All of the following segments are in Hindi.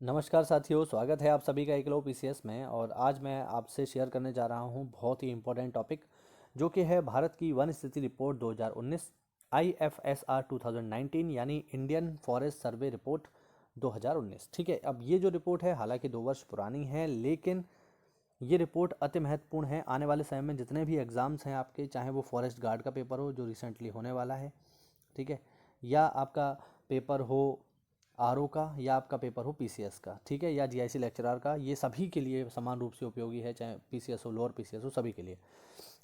नमस्कार साथियों, स्वागत है आप सभी का एकलव्य पीसीएस में। और आज मैं आपसे शेयर करने जा रहा हूं बहुत ही इम्पोर्टेंट टॉपिक, जो कि है भारत की वन स्थिति रिपोर्ट 2019 IFSR 2019 यानी इंडियन फॉरेस्ट सर्वे रिपोर्ट 2019। ठीक है, अब ये जो रिपोर्ट है हालांकि 2 वर्ष पुरानी है, लेकिन ये रिपोर्ट अति महत्वपूर्ण है। आने वाले समय में जितने भी एग्ज़ाम्स हैं आपके, चाहे वो फॉरेस्ट गार्ड का पेपर हो जो रिसेंटली होने वाला है, ठीक है, या आपका पेपर हो आरओ का, या आपका पेपर हो पीसीएस का, ठीक है, या जीआईसी लेक्चरर का, ये सभी के लिए समान रूप से उपयोगी है, चाहे पीसीएस हो, लोअर पीसीएस हो, सभी के लिए।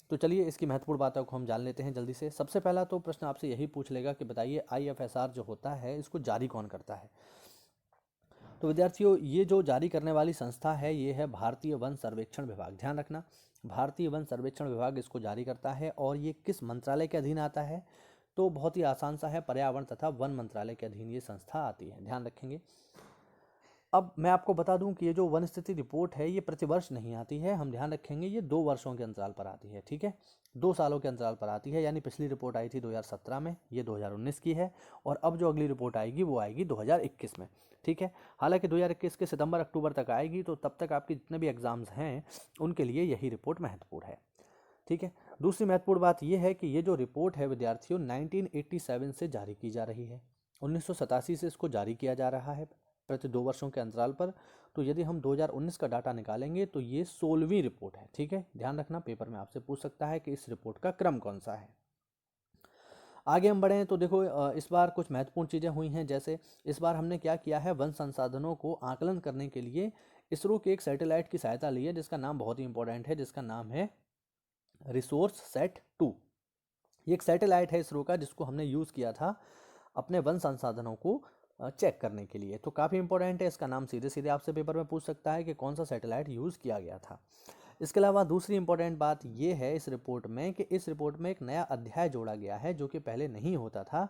तो चलिए इसकी महत्वपूर्ण बातों को हम जान लेते हैं जल्दी से। सबसे पहला तो प्रश्न आपसे यही पूछ लेगा कि बताइए आईएफएसआर जो होता है इसको जारी कौन करता है। तो विद्यार्थियों, ये जो जारी करने वाली संस्था है ये है भारतीय वन सर्वेक्षण विभाग। ध्यान रखना, भारतीय वन सर्वेक्षण विभाग इसको जारी करता है। और ये किस मंत्रालय के अधीन आता है? तो बहुत ही आसान सा है, पर्यावरण तथा वन मंत्रालय के अधीन ये संस्था आती है, ध्यान रखेंगे। अब मैं आपको बता दूं कि ये जो वन स्थिति रिपोर्ट है ये प्रतिवर्ष नहीं आती है, हम ध्यान रखेंगे, ये 2 वर्षों के अंतराल पर आती है। ठीक है, 2 सालों के अंतराल पर आती है, यानी पिछली रिपोर्ट आई थी 2017 में, ये 2019 की है। और अब जो अगली रिपोर्ट आएगी वो आएगी 2021 में। ठीक है, हालांकि 2021 के सितंबर अक्टूबर तक आएगी, तो तब तक आपके जितने भी एग्जाम्स हैं उनके लिए यही रिपोर्ट महत्वपूर्ण है। ठीक है, दूसरी महत्वपूर्ण बात यह है कि ये जो रिपोर्ट है विद्यार्थियों 1987 से जारी की जा रही है। 1987 से इसको जारी किया जा रहा है प्रति 2 वर्षों के अंतराल पर। तो यदि हम 2019 का डाटा निकालेंगे तो ये 16वीं रिपोर्ट है। ठीक है, ध्यान रखना, पेपर में आपसे पूछ सकता है कि इस रिपोर्ट का क्रम कौन सा है। आगे हम बढ़ें तो देखो, इस बार कुछ महत्वपूर्ण चीज़ें हुई हैं। जैसे इस बार हमने क्या किया है, वन संसाधनों को आकलन करने के लिए इसरो के एक सैटेलाइट की सहायता ली है, जिसका नाम बहुत ही इंपॉर्टेंट है, जिसका नाम है रिसोर्स सेट 2। ये एक सैटेलाइट है इसरो का, जिसको हमने यूज़ किया था अपने वन संसाधनों को चेक करने के लिए। तो काफ़ी इंपॉर्टेंट है, इसका नाम सीधे सीधे आपसे पेपर में पूछ सकता है कि कौन सा सैटेलाइट यूज़ किया गया था। इसके अलावा दूसरी इंपॉर्टेंट बात ये है इस रिपोर्ट में कि इस रिपोर्ट में एक नया अध्याय जोड़ा गया है जो कि पहले नहीं होता था।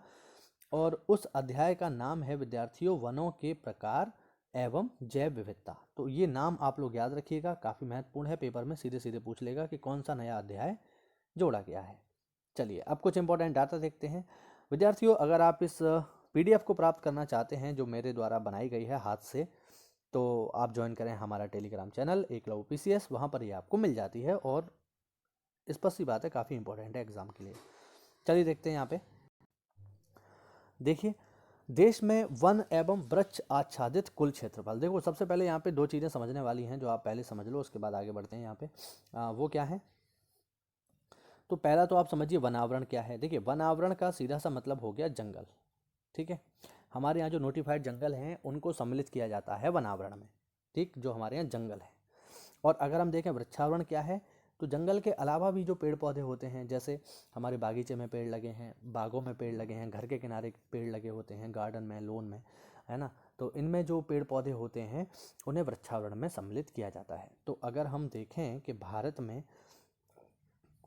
और उस अध्याय का नाम है विद्यार्थियों वनों के प्रकार एवं जैव विविधता। तो ये नाम आप लोग याद रखिएगा, काफ़ी महत्वपूर्ण है, पेपर में सीधे सीधे पूछ लेगा कि कौन सा नया अध्याय जोड़ा गया है। चलिए अब कुछ इंपॉर्टेंट डाटा देखते हैं। विद्यार्थियों, अगर आप इस पीडीएफ को प्राप्त करना चाहते हैं जो मेरे द्वारा बनाई गई है हाथ से, तो आप ज्वाइन करें हमारा टेलीग्राम चैनल एकलव्य पीसीएस, वहाँ पर ये आपको मिल जाती है। और स्पष्ट सी बात है, काफ़ी इंपॉर्टेंट है एग्जाम के लिए। चलिए देखते हैं यहाँ पे। देखिए, देश में वन एवं वृक्ष आच्छादित कुल क्षेत्रफल। देखो, सबसे पहले यहाँ पे 2 चीज़ें समझने वाली हैं जो आप पहले समझ लो, उसके बाद आगे बढ़ते हैं। यहाँ पे वो क्या है, तो पहला तो आप समझिए वनावरण क्या है। देखिए, वनावरण का सीधा सा मतलब हो गया जंगल। ठीक है, हमारे यहाँ जो नोटिफाइड जंगल हैं उनको सम्मिलित किया जाता है वनावरण में। ठीक, जो हमारे यहाँ जंगल है। और अगर हम देखें वृक्षावरण क्या है, तो जंगल के अलावा भी जो पेड़ पौधे होते हैं, जैसे हमारे बागीचे में पेड़ लगे हैं, बागों में पेड़ लगे हैं, घर के किनारे पेड़ लगे होते हैं, गार्डन में, लॉन में, है ना, तो इनमें जो पेड़ पौधे होते हैं उन्हें वृक्षावरण में सम्मिलित किया जाता है। तो अगर हम देखें कि भारत में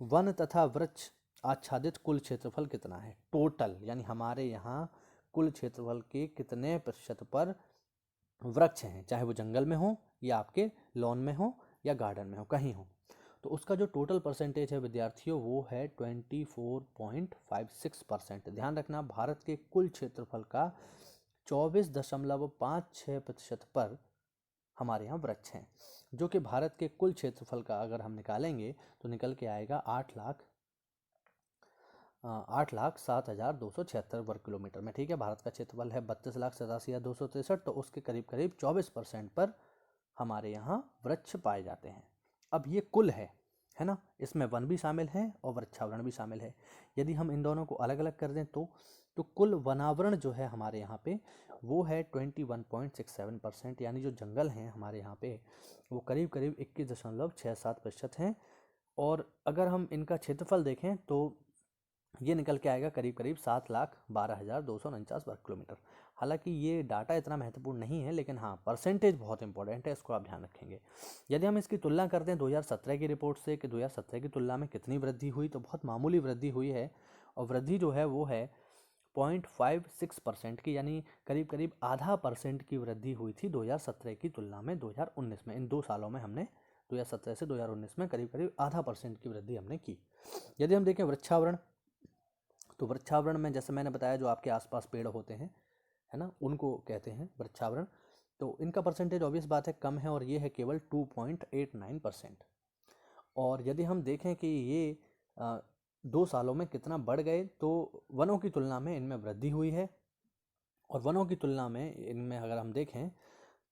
वन तथा वृक्ष आच्छादित कुल क्षेत्रफल कितना है टोटल, यानी हमारे यहाँ कुल क्षेत्रफल के कितने प्रतिशत पर वृक्ष हैं, चाहे वो जंगल में हो या आपके लॉन में हो या गार्डन में हो, कहीं हो, तो उसका जो टोटल परसेंटेज है विद्यार्थियों वो है 24.56%। ध्यान रखना, भारत के कुल क्षेत्रफल का 24.56% पर हमारे यहाँ वृक्ष हैं, जो कि भारत के कुल क्षेत्रफल का अगर हम निकालेंगे तो निकल के आएगा 8,07,276 वर्ग किलोमीटर में। ठीक है, भारत का क्षेत्रफल है 32,87,263, तो उसके करीब करीब 24% पर हमारे यहाँ वृक्ष पाए जाते हैं। अब ये कुल है ना, इसमें वन भी शामिल है और वृक्षावरण भी शामिल है। यदि हम इन दोनों को अलग अलग कर दें तो कुल वनावरण जो है हमारे यहाँ पे वो है 21.67%, यानी जो जंगल हैं हमारे यहाँ पे वो करीब करीब 21.67% हैं। और अगर हम इनका क्षेत्रफल देखें तो ये निकल के आएगा करीब करीब 7,12,249 वर्ग किलोमीटर। हालांकि ये डाटा इतना महत्वपूर्ण नहीं है, लेकिन हाँ परसेंटेज बहुत इंपॉर्टेंट है, इसको आप ध्यान रखेंगे। यदि हम इसकी तुलना करते हैं 2017 की रिपोर्ट से कि 2017 की तुलना में कितनी वृद्धि हुई, तो बहुत मामूली वृद्धि हुई है। और वृद्धि जो है वो है 0.56% की, यानी करीब करीब आधा % की वृद्धि हुई थी 2017 की तुलना में 2019 में। इन 2 सालों में हमने 2017 से 2019 में करीब करीब आधा % की वृद्धि हमने की। यदि हम देखें वृक्षावरण, तो वृक्षावरण में जैसे मैंने बताया जो आपके आसपास पेड़ होते हैं, है ना, उनको कहते हैं वृक्षावरण। तो इनका परसेंटेज ऑब्वियस बात है कम है, और ये है केवल 2.89%। और यदि हम देखें कि ये 2 सालों में कितना बढ़ गए, तो वनों की तुलना में इनमें वृद्धि हुई है। और वनों की तुलना में इनमें अगर हम देखें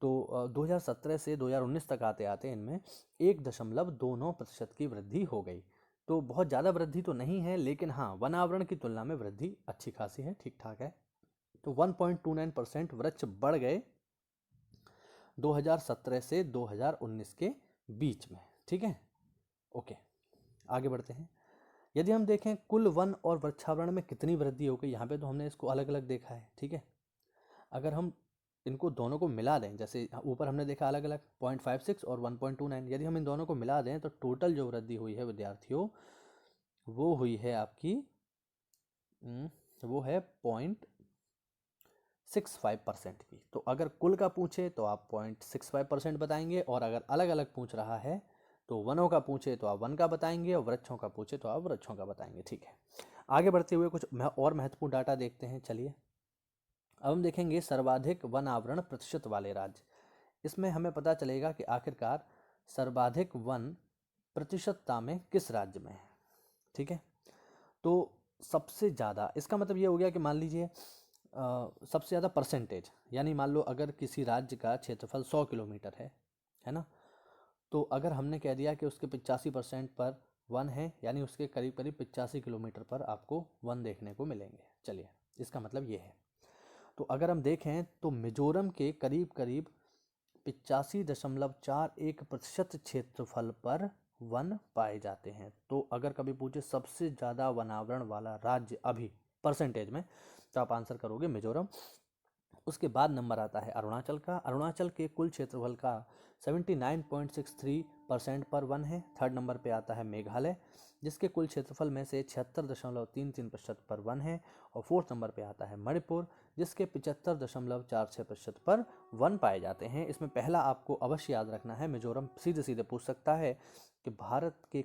तो 2017 से 2019 तक आते आते इनमें 1.29% की वृद्धि हो गई। तो बहुत ज़्यादा वृद्धि तो नहीं है, लेकिन हाँ, वन आवरण की तुलना में वृद्धि अच्छी खासी है, ठीक ठाक है। तो 1.29% वृक्ष बढ़ गए 2017 से 2019 के बीच में। ठीक है, ओके, आगे बढ़ते हैं। यदि हम देखें कुल वन और वृक्षावरण में कितनी वृद्धि हो गई, यहाँ पे तो हमने इसको अलग अलग देखा है। ठीक है, अगर हम इनको दोनों को मिला दें, जैसे ऊपर हमने देखा अलग अलग 0.56 और 1.29, यदि हम इन दोनों को मिला दें तो टोटल जो वृद्धि हुई है विद्यार्थियों, वो हुई है आपकी वो है 0.65% की। तो अगर कुल का पूछे तो आप 0.65% बताएंगे, और अगर अलग अलग पूछ रहा है तो वनों का पूछे तो आप वन का बताएंगे, और वृक्षों का पूछे तो आप वृक्षों का बताएंगे। ठीक है, आगे बढ़ते हुए कुछ और महत्वपूर्ण डाटा देखते हैं। चलिए, अब हम देखेंगे सर्वाधिक वन आवरण प्रतिशत वाले राज्य। इसमें हमें पता चलेगा कि आखिरकार सर्वाधिक वन प्रतिशतता में किस राज्य में है। ठीक है, तो सबसे ज़्यादा, इसका मतलब ये हो गया कि मान लीजिए सबसे ज़्यादा परसेंटेज, यानी मान लो अगर किसी राज्य का क्षेत्रफल 100 किलोमीटर है ना, तो अगर हमने कह दिया कि उसके 85% पर वन है, यानी उसके करीब करीब 85 किलोमीटर पर आपको वन देखने को मिलेंगे। चलिए, इसका मतलब ये है। तो अगर हम देखें तो मिजोरम के करीब करीब 85.41% क्षेत्रफल पर वन पाए जाते हैं। तो अगर कभी पूछे सबसे ज़्यादा वनावरण वाला राज्य अभी परसेंटेज में, तो आप आंसर करोगे मिजोरम। उसके बाद नंबर आता है अरुणाचल का। अरुणाचल के कुल क्षेत्रफल का 79.63% पर वन है। थर्ड नंबर पे आता है मेघालय, जिसके कुल क्षेत्रफल में से 76.33% पर वन है। और फोर्थ नंबर पे आता है मणिपुर, जिसके 75.46% पर वन पाए जाते हैं। इसमें पहला आपको अवश्य याद रखना है, मिजोरम सीधे सीधे पूछ सकता है कि भारत के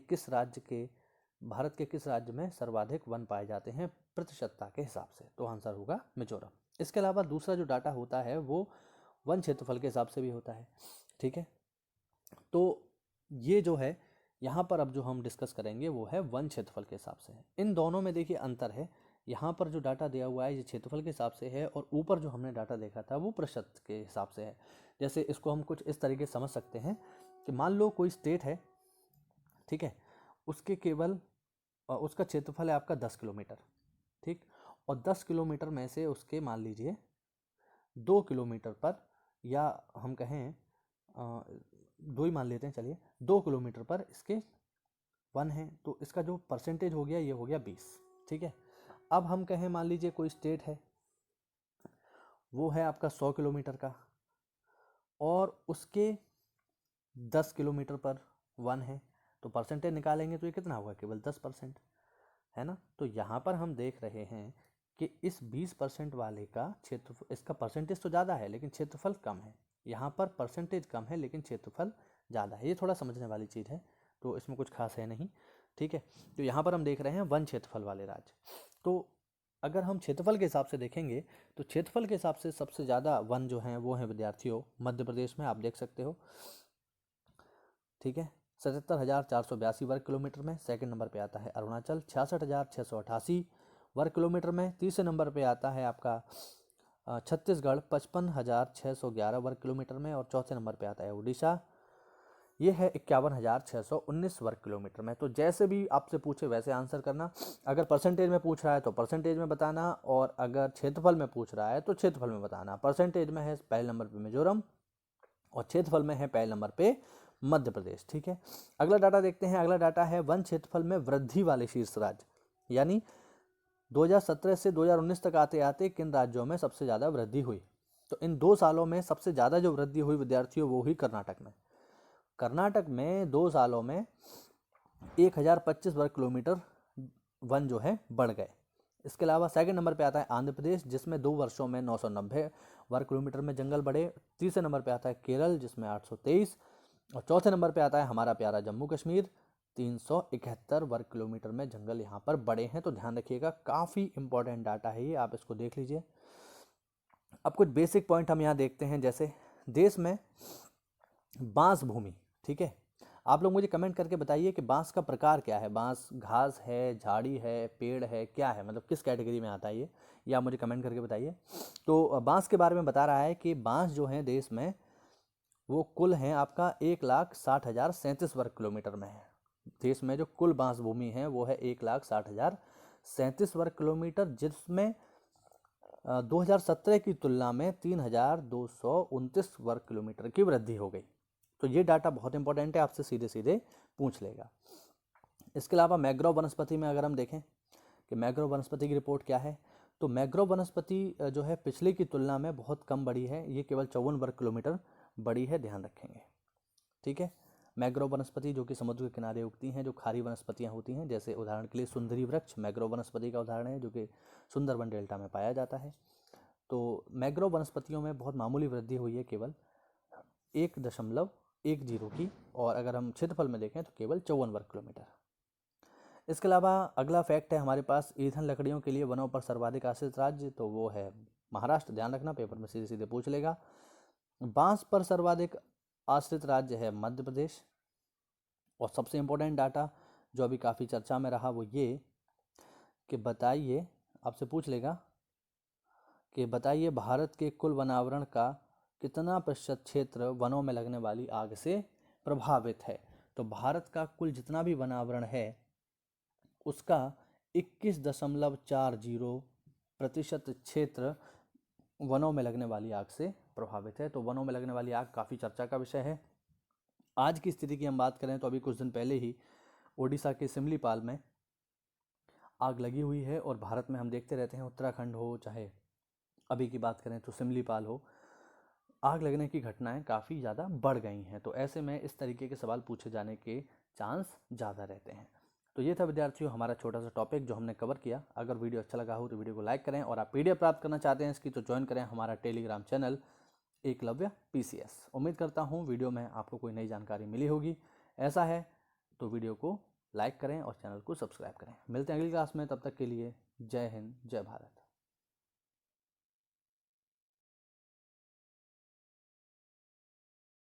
किस राज्य में सर्वाधिक वन पाए जाते हैं प्रतिशतता के हिसाब से, तो आंसर होगा मिजोरम। इसके अलावा दूसरा जो डाटा होता है वो वन क्षेत्रफल के हिसाब से भी होता है। ठीक है, तो ये जो है यहाँ पर अब जो हम डिस्कस करेंगे वो है वन क्षेत्रफल के हिसाब से है। इन दोनों में देखिए अंतर है, यहाँ पर जो डाटा दिया हुआ है ये क्षेत्रफल के हिसाब से है, और ऊपर जो हमने डाटा देखा था वो प्रतिशत के हिसाब से है। जैसे इसको हम कुछ इस तरीके से समझ सकते हैं कि मान लो कोई स्टेट है, ठीक है, उसके केवल उसका क्षेत्रफल है आपका 10 किलोमीटर, ठीक, और 10 किलोमीटर में से उसके मान लीजिए 2 किलोमीटर पर, या हम कहें 2 ही मान लेते हैं, चलिए 2 किलोमीटर पर इसके वन है, तो इसका जो परसेंटेज हो गया ये हो गया 20। ठीक है, अब हम कहें मान लीजिए कोई स्टेट है, वो है आपका 100 किलोमीटर का, और उसके 10 किलोमीटर पर वन है, तो परसेंटेज निकालेंगे तो ये कितना होगा, केवल 10%, है ना। तो यहाँ पर हम देख रहे हैं कि इस 20% वाले का क्षेत्रफल, इसका परसेंटेज तो ज़्यादा है लेकिन क्षेत्रफल कम है। यहाँ पर परसेंटेज कम है लेकिन क्षेत्रफल ज़्यादा है, ये थोड़ा समझने वाली चीज़ है, तो इसमें कुछ खास है नहीं। ठीक है, तो यहाँ पर हम देख रहे हैं वन क्षेत्रफल वाले राज्य। तो अगर हम क्षेत्रफल के हिसाब से देखेंगे तो क्षेत्रफल के हिसाब से सबसे ज़्यादा वन जो हैं वो हैं विद्यार्थियों मध्य प्रदेश में, आप देख सकते हो। ठीक है, 77,482 वर्ग किलोमीटर में। सेकंड नंबर पे आता है अरुणाचल 66,688 वर्ग किलोमीटर में। तीसरे नंबर पे आता है आपका छत्तीसगढ़ 55,611 वर्ग किलोमीटर में। और चौथे नंबर पे आता है उड़ीसा, ये है 51,619 वर्ग किलोमीटर में। तो जैसे भी आपसे पूछे वैसे आंसर करना। अगर परसेंटेज में पूछ रहा है तो परसेंटेज में बताना, और अगर क्षेत्रफल में पूछ रहा है तो क्षेत्रफल में बताना। परसेंटेज में है पहले नंबर पे मिजोरम, और क्षेत्रफल में है पहले नंबर पे मध्य प्रदेश। ठीक है, अगला डाटा देखते हैं। अगला डाटा है वन क्षेत्रफल में वृद्धि वाले शीर्ष राज्य, यानी 2017 से 2019 तक आते आते किन राज्यों में सबसे ज़्यादा वृद्धि हुई। तो इन 2 सालों में सबसे ज़्यादा जो वृद्धि हुई विद्यार्थियों वो हुई कर्नाटक में। कर्नाटक में 2 सालों में 1025 वर्ग किलोमीटर वन जो है बढ़ गए। इसके अलावा सेकंड नंबर पे आता है आंध्र प्रदेश, जिसमें 2 वर्षों में 990 वर्ग किलोमीटर में जंगल बढ़े। तीसरे नंबर पे आता है केरल, जिसमें 823, और चौथे नंबर पे आता है हमारा प्यारा जम्मू कश्मीर, 371 वर्ग किलोमीटर में जंगल यहाँ पर बढ़े हैं। तो ध्यान रखिएगा, काफ़ी इंपॉर्टेंट डाटा है ये, आप इसको देख लीजिए। अब कुछ बेसिक पॉइंट हम यहाँ देखते हैं, जैसे देश में बांस भूमि, ठीक है, आप लोग मुझे कमेंट करके बताइए कि बांस का प्रकार क्या है, बांस घास है, झाड़ी है, पेड़ है, क्या है, मतलब किस कैटेगरी में आता है ये आप मुझे कमेंट करके बताइए। तो बांस के बारे में बता रहा है कि बांस जो है देश में वो कुल हैं आपका 1,60,037 वर्ग किलोमीटर में है। देश में जो कुल बांस भूमि है वो है 1,60,037 वर्ग किलोमीटर, जिसमें 2017 की तुलना में 3,229 वर्ग किलोमीटर की वृद्धि हो गई। तो ये डाटा बहुत इंपॉर्टेंट है, आपसे सीधे सीधे पूछ लेगा। इसके अलावा मैंग्रोव वनस्पति में अगर हम देखें कि मैंग्रोव वनस्पति की रिपोर्ट क्या है, तो मैंग्रोव वनस्पति जो है पिछले की तुलना में बहुत कम बड़ी है, ये केवल 54 वर्ग किलोमीटर बड़ी है, ध्यान रखेंगे, ठीक है। मैंग्रोव वनस्पति जो कि समुद्र के किनारे उगती हैं, जो खारी वनस्पतियां होती हैं, जैसे उदाहरण के लिए सुंदरी वृक्ष मैंग्रोव वनस्पति का उदाहरण है, जो कि सुंदरबन डेल्टा में पाया जाता है। तो मैंग्रोव वनस्पतियों में बहुत मामूली वृद्धि हुई है, केवल 1.10 की, और अगर हम क्षेत्रफल में देखें तो केवल 54 वर्ग किलोमीटर। इसके अलावा अगला फैक्ट है हमारे पास, ईंधन लकड़ियों के लिए वनों पर सर्वाधिक आश्रित राज्य, तो वो है महाराष्ट्र। ध्यान रखना, पेपर में सीधे सीधे पूछ लेगा। बांस पर सर्वाधिक आश्रित राज्य है मध्य प्रदेश। और सबसे इम्पोर्टेंट डाटा जो अभी काफ़ी चर्चा में रहा वो ये कि बताइए, आपसे पूछ लेगा कि बताइए भारत के कुल वनावरण का कितना प्रतिशत क्षेत्र वनों में लगने वाली आग से प्रभावित है। तो भारत का कुल जितना भी वनावरण है उसका 21.40% क्षेत्र वनों में लगने वाली आग से प्रभावित है। तो वनों में लगने वाली आग काफ़ी चर्चा का विषय है। आज की स्थिति की हम बात करें तो अभी कुछ दिन पहले ही ओडिशा के सिमलीपाल में आग लगी हुई है, और भारत में हम देखते रहते हैं, उत्तराखंड हो चाहे अभी की बात करें तो सिमलीपाल हो, आग लगने की घटनाएं काफ़ी ज़्यादा बढ़ गई हैं। तो ऐसे में इस तरीके के सवाल पूछे जाने के चांस ज़्यादा रहते हैं। तो ये था विद्यार्थियों हमारा छोटा सा टॉपिक जो हमने कवर किया। अगर वीडियो अच्छा लगा हो तो वीडियो को लाइक करें, और आप PDF प्राप्त करना चाहते हैं इसकी तो ज्वाइन करें हमारा टेलीग्राम चैनल एकलव्य PCS। उम्मीद करता हूँ वीडियो में आपको कोई नई जानकारी मिली होगी। ऐसा है तो वीडियो को लाइक करें और चैनल को सब्सक्राइब करें। मिलते हैं अगली क्लास में, तब तक के लिए जय हिंद, जय भारत।